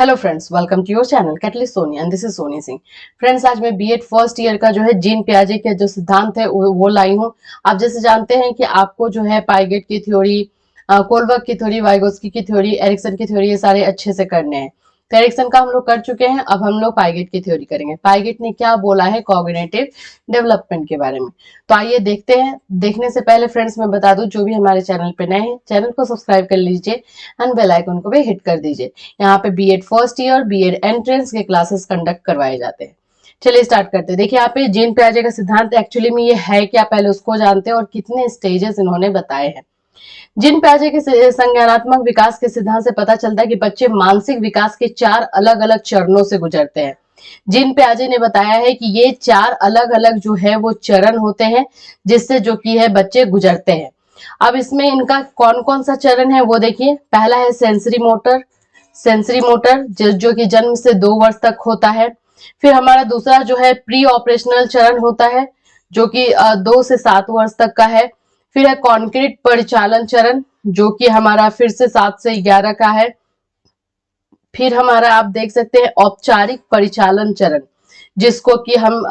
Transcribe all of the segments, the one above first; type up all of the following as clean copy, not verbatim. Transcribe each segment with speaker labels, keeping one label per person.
Speaker 1: Hello friends, welcome to your channel catalyst Soni and this is Soni Singh. Friends, आज मैं BEd first year का जो है जीन पियाजे के जो सिद्धांत है वो लाई हूँ। आप जैसे जानते हैं कि आपको जो है पाइगेट की थ्योरी, कोलबर्ग की थ्योरी, वाइगोस्की की थ्योरी, एरिक्सन की थ्योरी, ये सारे अच्छे से करने हैं। तो एरिक्सन का हम लोग कर चुके हैं, अब हम लोग पाइगेट की थ्योरी करेंगे। पाइगेट ने क्या बोला है कॉग्निटिव डेवलपमेंट के बारे में, तो आइए देखते हैं। देखने से पहले फ्रेंड्स मैं बता दूं, जो भी हमारे चैनल पे नए हैं चैनल को सब्सक्राइब कर लीजिए एंड बेल आइकन को भी हिट कर दीजिए। यहाँ पे BEd first year, BEd entrance के क्लासेस कंडक्ट करवाए जाते हैं। चलिए स्टार्ट करते हैं। देखिए यहाँ पे जीन पियाजे का सिद्धांत एक्चुअली में ये है क्या, पहले उसको जानते हैं और कितने स्टेजेस इन्होंने बताए हैं। जीन पियाजे के संज्ञानात्मक विकास के सिद्धांत से पता चलता है कि बच्चे मानसिक विकास के 4 अलग अलग चरणों से गुजरते हैं। जीन पियाजे ने बताया है कि ये 4 अलग अलग जो है वो चरण होते हैं जिससे जो की है बच्चे गुजरते हैं। अब इसमें इनका कौन कौन सा चरण है वो देखिए। पहला है सेंसरी मोटर, जो कि जन्म से 2 वर्ष तक होता है। फिर हमारा दूसरा जो है प्री ऑपरेशनल चरण होता है जो कि 2 से 7 वर्ष तक का है। फिर है कॉन्क्रीट परिचालन चरण जो कि हमारा फिर से 7 से 11 का है। फिर हमारा आप देख सकते हैं औपचारिक परिचालन चरण जिसको कि हम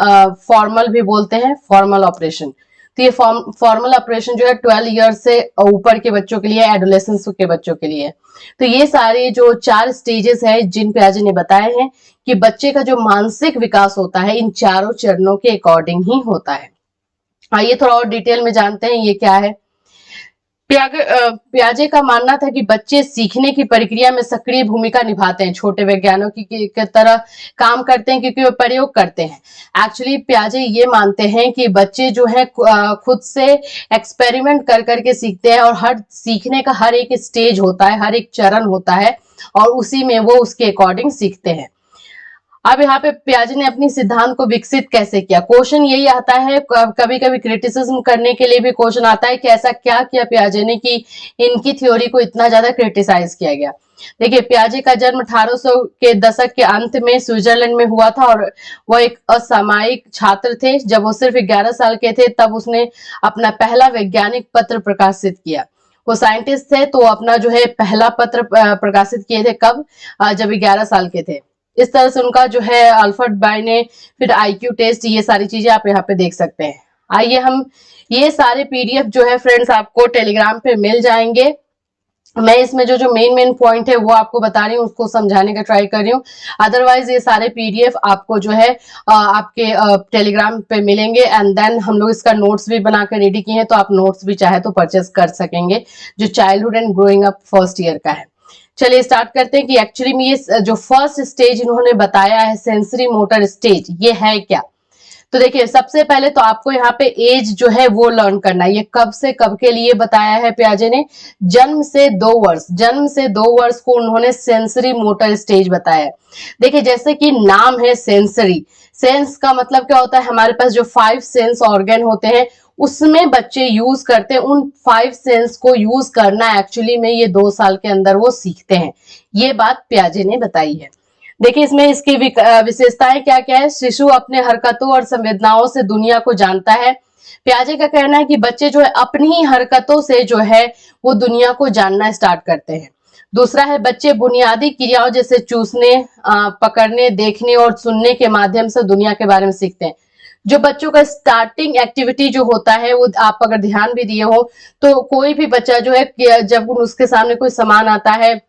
Speaker 1: फॉर्मल भी बोलते हैं, फॉर्मल ऑपरेशन। तो ये फॉर्मल ऑपरेशन जो है 12 ईयर से ऊपर के बच्चों के लिए, एडोलेसेंस के बच्चों के लिए। तो ये सारे जो 4 स्टेजेस है जीन पियाजे ने बताए हैं कि बच्चे का जो मानसिक विकास होता है इन चारों चरणों के अकॉर्डिंग ही होता है। आइए थोड़ा और डिटेल में जानते हैं ये क्या है। पियाजे का मानना था कि बच्चे सीखने की प्रक्रिया में सक्रिय भूमिका निभाते हैं, छोटे वैज्ञानिकों की तरह काम करते हैं क्योंकि वे प्रयोग करते हैं। एक्चुअली पियाजे ये मानते हैं कि बच्चे जो है खुद से एक्सपेरिमेंट कर करके सीखते हैं और हर सीखने का हर एक स्टेज होता है, हर एक चरण होता है और उसी में वो उसके अकॉर्डिंग सीखते हैं। अब यहाँ पे पियाजे ने अपनी सिद्धांत को विकसित कैसे किया। क्वेश्चन यही आता है, कभी कभी क्रिटिसिज्म करने के लिए भी क्वेश्चन आता है कि ऐसा क्या किया पियाजे ने कि इनकी थ्योरी को इतना ज्यादा क्रिटिसाइज किया गया। देखिए, पियाजे का जन्म 1800 के दशक के अंत में स्विट्जरलैंड में हुआ था और वो एक असामयिक छात्र थे। जब वो सिर्फ 11 साल के थे तब उसने अपना पहला वैज्ञानिक पत्र प्रकाशित किया। वो साइंटिस्ट थे तो अपना जो है पहला पत्र प्रकाशित किए थे कब, जब 11 साल के थे। इस तरह से उनका जो है अल्फ्रेड बाय ने, फिर आईक्यू टेस्ट, ये सारी चीजें आप यहाँ पे देख सकते हैं। आइए हम ये सारे पीडीएफ जो है फ्रेंड्स आपको टेलीग्राम पे मिल जाएंगे। मैं इसमें जो जो मेन पॉइंट है वो आपको बता रही हूँ, उसको समझाने का ट्राई कर रही हूँ। अदरवाइज ये सारे पीडीएफ आपको जो है आपके टेलीग्राम पे मिलेंगे एंड देन हम लोग इसका नोट्स भी बना कर रेडी किए हैं, तो आप नोट्स भी चाहे तो परचेस कर सकेंगे जो childhood and growing up first year का है। चलिए स्टार्ट करते हैं कि एक्चुअली में ये जो फर्स्ट स्टेज इन्होंने बताया है सेंसरी मोटर स्टेज, ये है क्या। तो देखिए, सबसे पहले तो आपको यहाँ पे एज जो है वो लर्न करना है। ये कब से कब के लिए बताया है पियाजे ने, जन्म से 2 वर्ष, जन्म से 2 वर्ष को उन्होंने सेंसरी मोटर स्टेज बताया है। देखिए, जैसे कि नाम है सेंसरी, सेंस का मतलब क्या होता है, हमारे पास जो 5 सेंस ऑर्गन होते हैं उसमें बच्चे यूज करते हैं। उन 5 सेंस को यूज करना एक्चुअली में ये 2 साल के अंदर वो सीखते हैं। ये बात पियाजे ने बताई है। देखिए, इसमें इसकी विशेषताएं क्या क्या है। शिशु अपने हरकतों और संवेदनाओं से दुनिया को जानता है। पियाजे का कहना है कि बच्चे जो है अपनी ही हरकतों से जो है वो दुनिया को जानना स्टार्ट करते हैं। दूसरा है, बच्चे बुनियादी क्रियाओं जैसे चूसने, पकड़ने, देखने और सुनने के माध्यम से दुनिया के बारे में सीखते हैं। जो बच्चों का स्टार्टिंग एक्टिविटी जो होता है वो आप अगर ध्यान भी दिए हो तो कोई भी बच्चा जो है जब उसके सामने कोई सामान आता है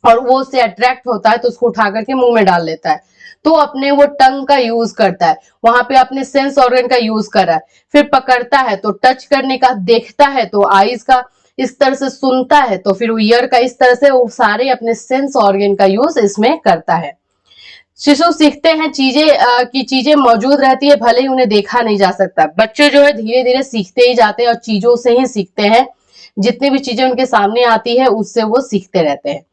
Speaker 1: और वो उससे अट्रैक्ट होता है तो उसको उठा करके मुंह में डाल लेता है, तो अपने वो टंग का यूज करता है, वहां पे अपने सेंस ऑर्गन का यूज कर रहा है। फिर पकड़ता है तो टच करने का, देखता है तो आईज का, इस तरह से सुनता है तो फिर ईयर का, इस तरह से वो सारे अपने सेंस ऑर्गन का यूज इसमें करता है। शिशु सीखते हैं चीजें की चीजें मौजूद रहती है भले ही उन्हें देखा नहीं जा सकता। बच्चे जो है धीरे धीरे सीखते ही जाते हैं और चीजों से ही सीखते हैं। जितनी भी चीजें उनके सामने आती है उससे वो सीखते रहते हैं।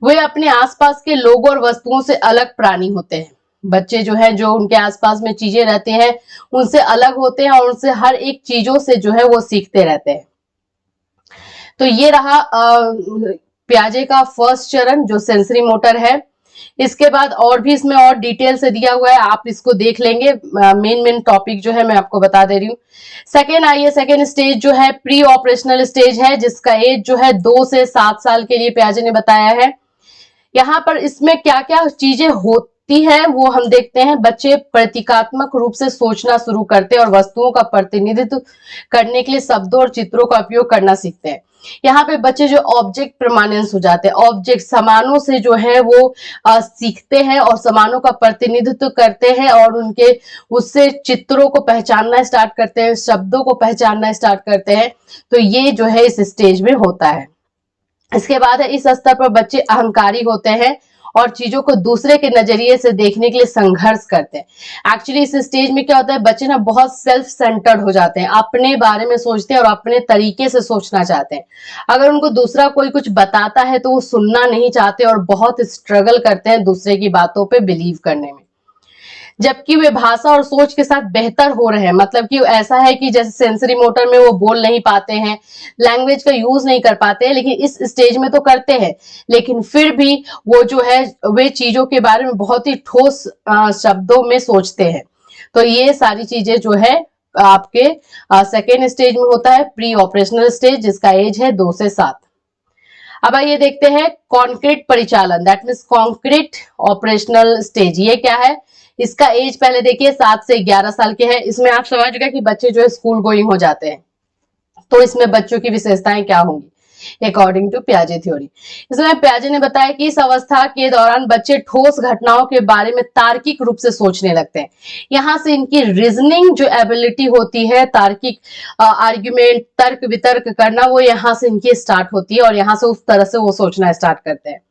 Speaker 1: वे अपने आसपास के लोगों और वस्तुओं से अलग प्राणी होते हैं। बच्चे जो है, जो उनके आसपास में चीजें रहती हैं उनसे अलग होते हैं और उनसे हर एक चीजों से जो है वो सीखते रहते हैं। तो ये रहा पियाजे का फर्स्ट चरण जो सेंसरी मोटर है। इसके बाद और भी इसमें और डिटेल से दिया हुआ है, आप इसको देख लेंगे। मेन टॉपिक जो है मैं आपको बता दे रही हूँ। सेकेंड आइए, सेकेंड स्टेज जो है प्री ऑपरेशनल स्टेज है जिसका एज जो है 2 से 7 साल के लिए पियाजे ने बताया है। यहाँ पर इसमें क्या क्या चीजें होती है वो हम देखते हैं। बच्चे प्रतीकात्मक रूप से सोचना शुरू करते हैं और वस्तुओं का प्रतिनिधित्व करने के लिए शब्दों और चित्रों का उपयोग करना सीखते हैं। यहाँ पे बच्चे जो ऑब्जेक्ट परमानेंस हो जाते हैं, ऑब्जेक्ट सामानों से जो है वो सीखते हैं और सामानों का प्रतिनिधित्व करते हैं और उनके उससे चित्रों को पहचानना स्टार्ट करते हैं, शब्दों को पहचानना स्टार्ट करते हैं। तो ये जो है इस स्टेज में होता है। इसके बाद है इस स्तर पर बच्चे अहंकारी होते हैं और चीजों को दूसरे के नजरिए से देखने के लिए संघर्ष करते हैं। एक्चुअली इस स्टेज में क्या होता है, बच्चे ना बहुत सेल्फ सेंटर्ड हो जाते हैं, अपने बारे में सोचते हैं और अपने तरीके से सोचना चाहते हैं। अगर उनको दूसरा कोई कुछ बताता है तो वो सुनना नहीं चाहते और बहुत स्ट्रगल करते हैं दूसरे की बातों पे बिलीव करने में। जबकि वे भाषा और सोच के साथ बेहतर हो रहे हैं, मतलब कि ऐसा है कि जैसे सेंसरी मोटर में वो बोल नहीं पाते हैं, लैंग्वेज का यूज नहीं कर पाते हैं, लेकिन इस स्टेज में तो करते हैं, लेकिन फिर भी वो जो है वे चीजों के बारे में बहुत ही ठोस शब्दों में सोचते हैं। तो ये सारी चीजें जो है आपके सेकेंड स्टेज में होता है, प्री ऑपरेशनल स्टेज, जिसका एज है 2 से 7। अब आइए देखते हैं कॉन्क्रीट परिचालन, that means concrete operational stage. ये क्या है, इसका एज पहले देखिए 7 से 11 साल के है। इसमें आप समझ गए कि बच्चे जो है स्कूल गोइंग हो जाते हैं। तो इसमें बच्चों की विशेषताएं क्या होंगी अकॉर्डिंग टू पियाजे थ्योरी। इसमें पियाजे ने बताया कि इस अवस्था के दौरान बच्चे ठोस घटनाओं के बारे में तार्किक रूप से सोचने लगते हैं। यहाँ से इनकी रीजनिंग जो एबिलिटी होती है, तार्किक आर्ग्यूमेंट, तर्क वितर्क करना, वो यहाँ से इनकी स्टार्ट होती है और यहाँ से उस तरह से वो सोचना स्टार्ट करते हैं।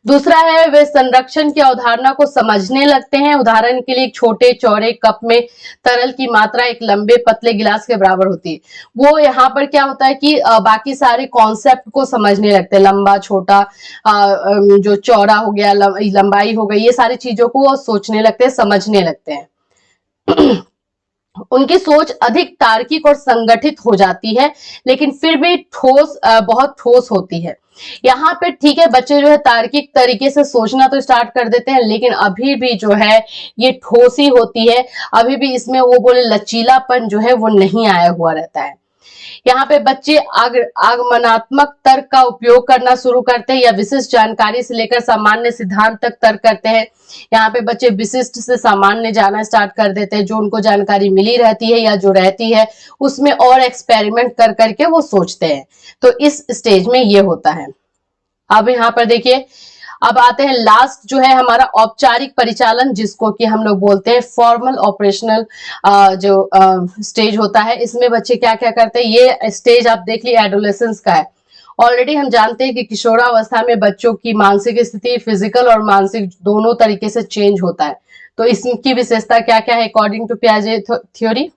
Speaker 1: दूसरा है वे संरक्षण की अवधारणा को समझने लगते हैं। उदाहरण के लिए एक छोटे चौड़े कप में तरल की मात्रा एक लंबे पतले गिलास के बराबर होती है। वो यहाँ पर क्या होता है कि बाकी सारे कॉन्सेप्ट को समझने लगते हैं, लंबा छोटा जो चौड़ा हो गया, लंबाई हो गई, ये सारी चीजों को वो सोचने लगते हैं, समझने लगते हैं। उनकी सोच अधिक तार्किक और संगठित हो जाती है, लेकिन फिर भी बहुत ठोस होती है। यहाँ पे ठीक है, बच्चे जो है तार्किक तरीके से सोचना तो स्टार्ट कर देते हैं, लेकिन अभी भी जो है ये ठोस ही होती है, अभी भी इसमें वो बोले लचीलापन जो है वो नहीं आया हुआ रहता है। यहाँ पे बच्चे आगमनात्मक तर्क का उपयोग करना शुरू करते हैं या विशिष्ट जानकारी से लेकर सामान्य सिद्धांत तक तर्क करते हैं। यहाँ पे बच्चे विशिष्ट से सामान्य जाना स्टार्ट कर देते हैं, जो उनको जानकारी मिली रहती है या जो रहती है उसमें और एक्सपेरिमेंट कर करके वो सोचते हैं। तो इस स्टेज में ये होता है। अब यहाँ पर देखिए, अब आते हैं लास्ट जो है हमारा औपचारिक परिचालन, जिसको कि हम लोग बोलते हैं फॉर्मल ऑपरेशनल जो स्टेज होता है। इसमें बच्चे क्या क्या करते हैं, ये स्टेज आप देख लीजिए एडोलेसेंस का है। ऑलरेडी हम जानते हैं कि किशोरावस्था में बच्चों की मानसिक स्थिति फिजिकल और मानसिक दोनों तरीके से चेंज होता है। तो इसकी विशेषता क्या क्या है अकॉर्डिंग टू पियाजे थ्योरी।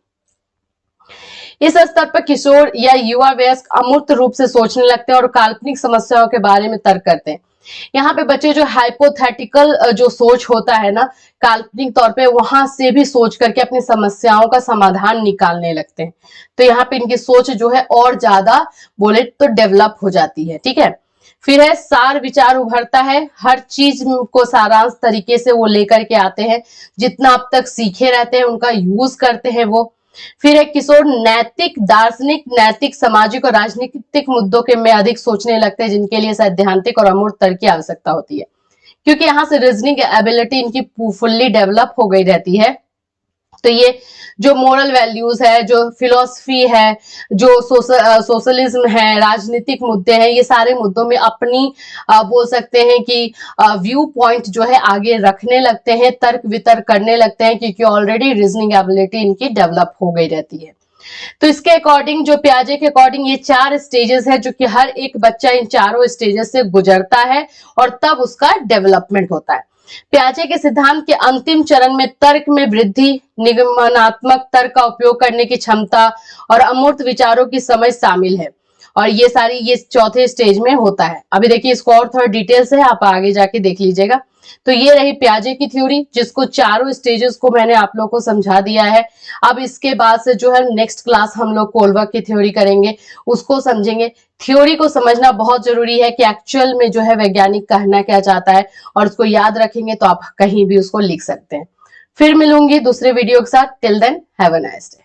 Speaker 1: इस स्तर पर किशोर या युवा वयस्क अमूर्त रूप से सोचने लगते हैं और काल्पनिक समस्याओं के बारे में तर्क करते हैं। यहाँ पे बच्चे जो हाइपोथेटिकल जो सोच होता है ना, काल्पनिक तौर पे, वहां से भी सोच करके अपनी समस्याओं का समाधान निकालने लगते हैं। तो यहाँ पे इनकी सोच जो है और ज्यादा बोले तो डेवलप हो जाती है। ठीक है, फिर है सार विचार उभरता है, हर चीज को सारांश तरीके से वो लेकर के आते हैं, जितना अब तक सीखे रहते हैं उनका यूज करते हैं वो। फिर एक किशोर नैतिक, दार्शनिक, नैतिक, सामाजिक और राजनीतिक मुद्दों के में अधिक सोचने लगते हैं, जिनके लिए सैद्धांतिक और अमूर्त तर्क की आवश्यकता होती है, क्योंकि यहाँ से रीजनिंग एबिलिटी इनकी फुल्ली डेवलप हो गई रहती है। तो ये जो मोरल वैल्यूज है, जो फिलोसफी है, जो सोशलिज्म है, राजनीतिक मुद्दे हैं, ये सारे मुद्दों में अपनी बोल सकते हैं कि व्यू पॉइंट जो है आगे रखने लगते हैं, तर्क वितर्क करने लगते हैं, क्योंकि ऑलरेडी रीजनिंग एबिलिटी इनकी डेवलप हो गई रहती है। तो इसके अकॉर्डिंग, जो पियाजे के अकॉर्डिंग, ये 4 स्टेजेस है, जो कि हर एक बच्चा इन चारों स्टेजेस से गुजरता है और तब उसका डेवलपमेंट होता है। पियाजे के सिद्धांत के अंतिम चरण में तर्क में वृद्धि, निगमनात्मक तर्क का उपयोग करने की क्षमता और अमूर्त विचारों की समझ शामिल है, और ये सारी ये चौथे स्टेज में होता है। अभी देखिए इसको और थोड़ा डिटेल से है, आप आगे जाके देख लीजिएगा। तो ये रही पियाजे की थ्योरी, जिसको चारों स्टेजेस को मैंने आप लोगों को समझा दिया है। अब इसके बाद से जो है नेक्स्ट क्लास हम लोग कोलबर्ग की थ्योरी करेंगे, उसको समझेंगे। थ्योरी को समझना बहुत जरूरी है कि एक्चुअल में जो है वैज्ञानिक कहना क्या चाहता है, और उसको याद रखेंगे तो आप कहीं भी उसको लिख सकते हैं। फिर मिलूंगी दूसरे वीडियो के साथ। Till then have a nice day.